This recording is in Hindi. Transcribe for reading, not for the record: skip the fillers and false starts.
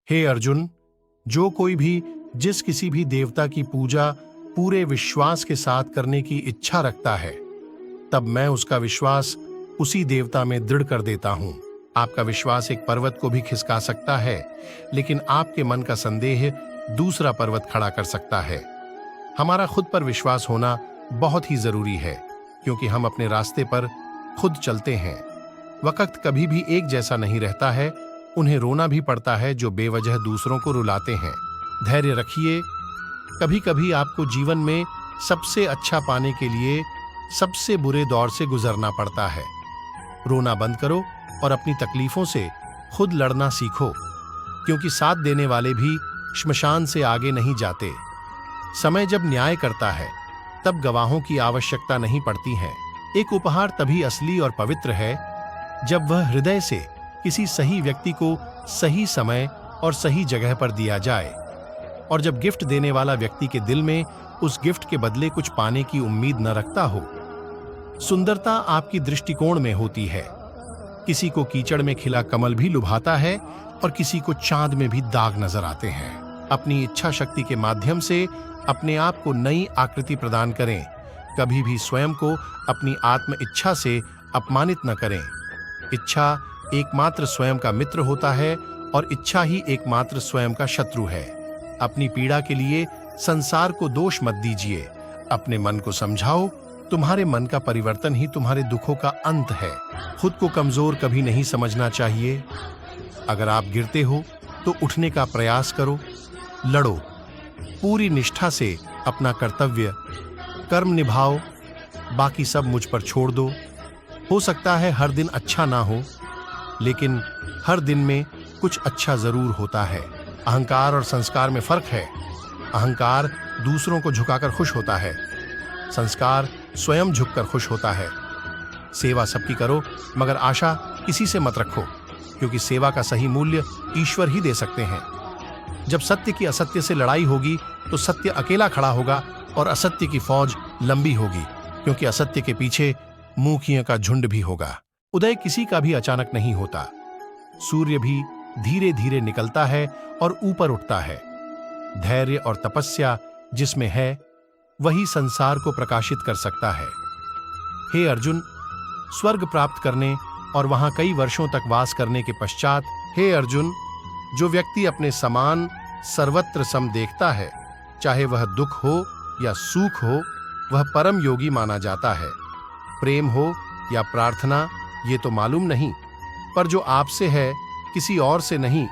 हे अर्जुन, जो कोई भी जिस किसी भी देवता की पूजा पूरे विश्वास के साथ करने की इच्छा रखता है, तब मैं उसका विश्वास उसी देवता में दृढ़ कर देता हूं। आपका विश्वास एक पर्वत को भी खिसका सकता है, लेकिन आपके मन का संदेह दूसरा पर्वत खड़ा कर सकता है। हमारा खुद पर विश्वास होना बहुत ही जरूरी है, क्योंकि हम अपने रास्ते पर खुद चलते हैं। वक्त कभी भी एक जैसा नहीं रहता है। उन्हें रोना भी पड़ता है जो बेवजह दूसरों को रुलाते हैं। धैर्य रखिए। कभी कभी आपको जीवन में सबसे अच्छा पाने के लिए सबसे बुरे दौर से गुजरना पड़ता है। रोना बंद करो और अपनी तकलीफों से खुद लड़ना सीखो, क्योंकि साथ देने वाले भी श्मशान से आगे नहीं जाते। समय जब न्याय करता है, तब गवाहों की आवश्यकता नहीं पड़ती है। एक उपहार तभी असली और पवित्र है जब वह हृदय से किसी सही व्यक्ति को सही समय और सही जगह पर दिया जाए, और जब गिफ्ट देने वाला व्यक्ति के दिल में उस गिफ्ट के बदले कुछ पाने की उम्मीद न रखता हो। सुंदरता आपकी दृष्टिकोण में होती है। किसी को कीचड़ में खिला कमल भी लुभाता है और किसी को चांद में भी दाग नजर आते हैं। अपनी इच्छा शक्ति के माध्यम से अपने आप को नई आकृति प्रदान करें। कभी भी स्वयं को अपनी आत्म इच्छा से अपमानित न करें। इच्छा एकमात्र स्वयं का मित्र होता है और इच्छा ही एकमात्र स्वयं का शत्रु है। अपनी पीड़ा के लिए संसार को दोष मत दीजिए। अपने मन को समझाओ। तुम्हारे मन का परिवर्तन ही तुम्हारे दुखों का अंत है। खुद को कमजोर कभी नहीं समझना चाहिए। अगर आप गिरते हो तो उठने का प्रयास करो। लड़ो। पूरी निष्ठा से अपना कर्तव्य कर्म निभाओ। बाकी सब मुझ पर छोड़ दो। हो सकता है हर दिन अच्छा ना हो, लेकिन हर दिन में कुछ अच्छा जरूर होता है। अहंकार और संस्कार में फर्क है। अहंकार दूसरों को झुकाकर खुश होता है, संस्कार स्वयं झुककर खुश होता है। सेवा सबकी करो, मगर आशा किसी से मत रखो, क्योंकि सेवा का सही मूल्य ईश्वर ही दे सकते हैं। जब सत्य की असत्य से लड़ाई होगी तो सत्य अकेला खड़ा होगा और असत्य की फौज लंबी होगी, क्योंकि असत्य के पीछे मूर्खियों का झुंड भी होगा। उदय किसी का भी अचानक नहीं होता। सूर्य भी धीरे धीरे निकलता है और ऊपर उठता है। धैर्य और तपस्या जिसमें है, वही संसार को प्रकाशित कर सकता है। हे अर्जुन, स्वर्ग प्राप्त करने और वहां कई वर्षों तक वास करने के पश्चात, हे अर्जुन, जो व्यक्ति अपने समान सर्वत्र सम देखता है, चाहे वह दुख हो या सुख हो, वह परम योगी माना जाता है। प्रेम हो या प्रार्थना ये तो मालूम नहीं, पर जो आपसे है किसी और से नहीं,